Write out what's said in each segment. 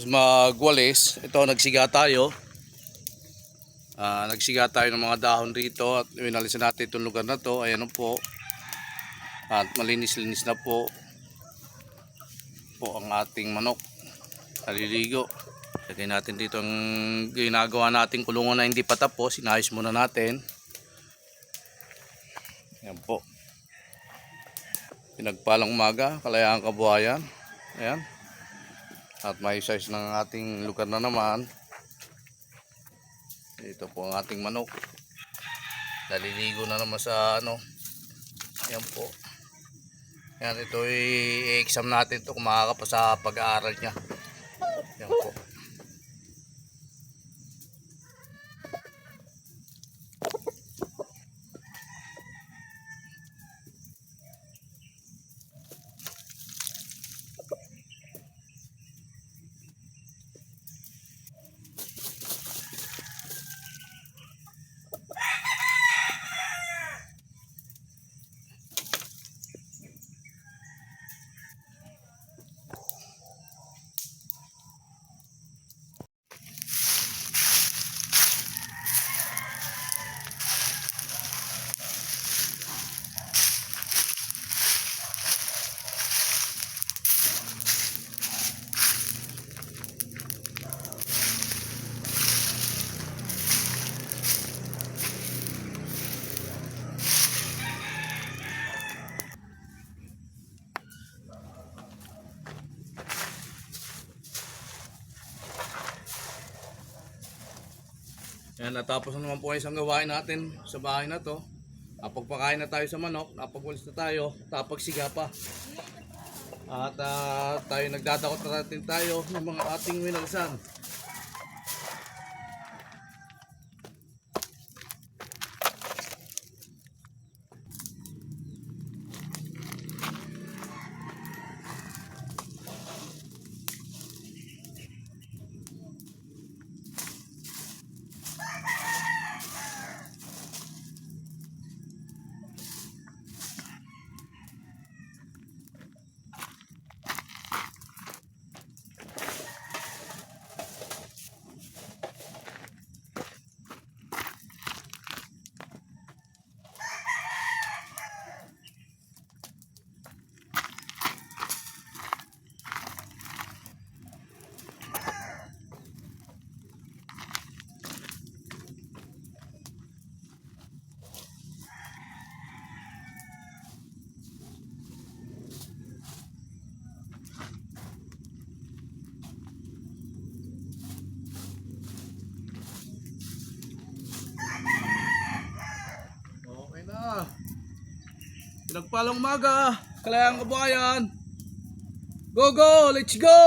magwalis. Ito, nagsiga tayo. Nagsiga tayo ng mga dahon rito at winalisan natin itong lugar na to. Ayan po. At malinis-linis na po ang ating manok. Naliligo. Lagay natin dito ang ginagawa nating kulungan na hindi pa tapos. Inayos muna natin. Ayan po. Pinagpalang umaga, kalayaan kabuhayan. Ayan. At may size ng ating lugar na naman. Ito po ang ating manok. Naliligo na naman sa ano. Ayan po. Ayan, ito i-exam natin ito kung makakapasa sa pag-aaral niya. Ayan po. Yan, natapos na naman po isang gawain natin sa bahay na to. Napagpakain na tayo sa manok, napagwalis na tayo, tapagsiga pa. At tayo nagdadakot na natin tayo ng mga ating winalisan. Okay na. Pinagpalang umaga, kalayaan kabuhayan. Go go, let's go!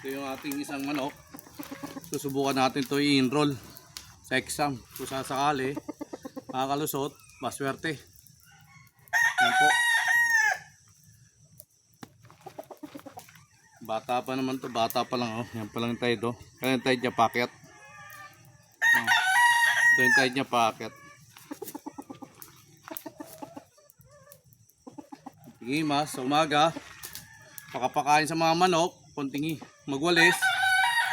Ito yung ating isang manok. Susubukan natin ito i-enroll sa exam. Kung sasakali, makakalusot, maswerte. Yan po. Bata pa naman to, bata pa lang. Oh. Yan pa lang tayo to. Kaya yung tayo niya paket. Ito yung tayo niya paket. Tingimas sa umaga. Pakapakain sa mga manok. Kuntingi magwalis.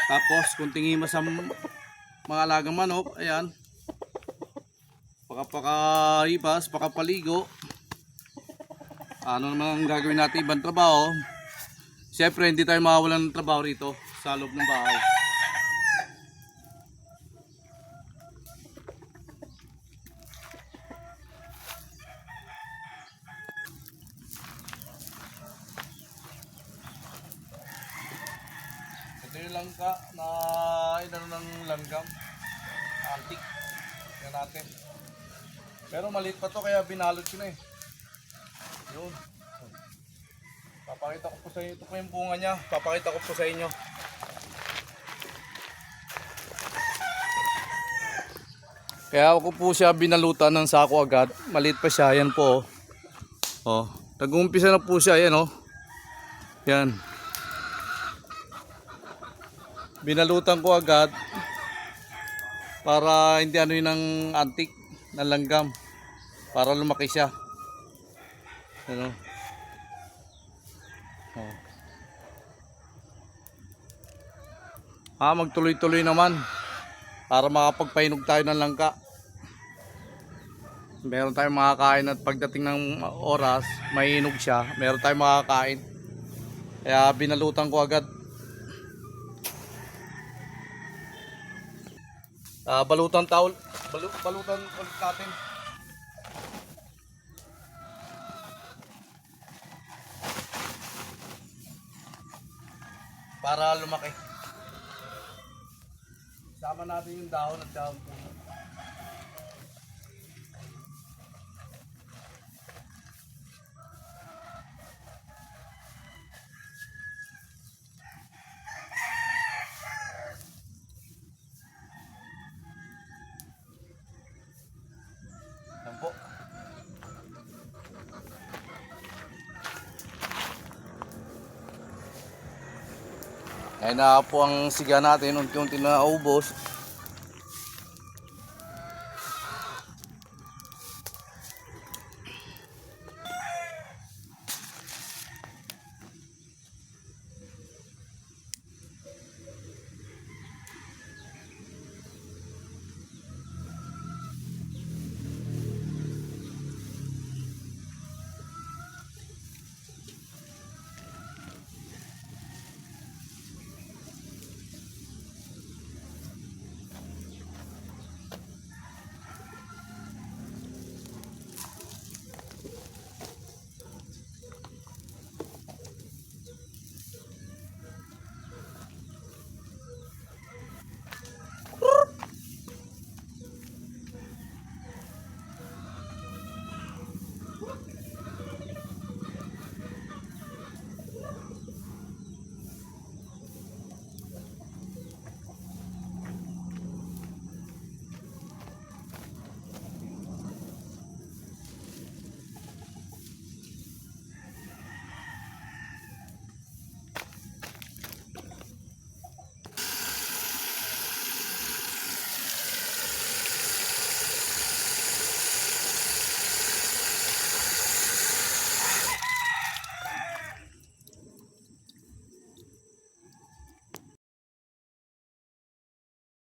Tapos kuntingi mas sa mga alagang manok. Ayan. pakapalipas, pakapaligo. Ano naman ang gagawin natin ibang trabaho? Siyempre hindi tayo mawawalan ng trabaho rito sa loob ng bahay. Ito yung langka na inano ng langgam. Antique. Yan natin. Pero maliit pa to kaya binalot ko na eh. Yun. Papakita ko po sa inyo. Ito po yung bunga niya. Papakita ko po sa inyo. Kaya ako po siya binalutan ng sako agad. Maliit pa siya. Yan po. Oh. Nag-uumpisa na po siya. Yan oh. Yan. Binalutan ko agad para hindi ano yun ng antik na langgam. Para lumaki siya. Ano? Oh. Magtuloy-tuloy naman para makapagpainog tayo ng langka. Meron tayong makakain at pagdating ng oras, may inog siya, meron tayong makakain. Kaya binalutan ko agad. Balutan towel, balutan ulit natin. Para lumaki. Sama natin yung dahon at dahon po. Yan po. Ngayon na po ang siga natin, unti-unti na ubos.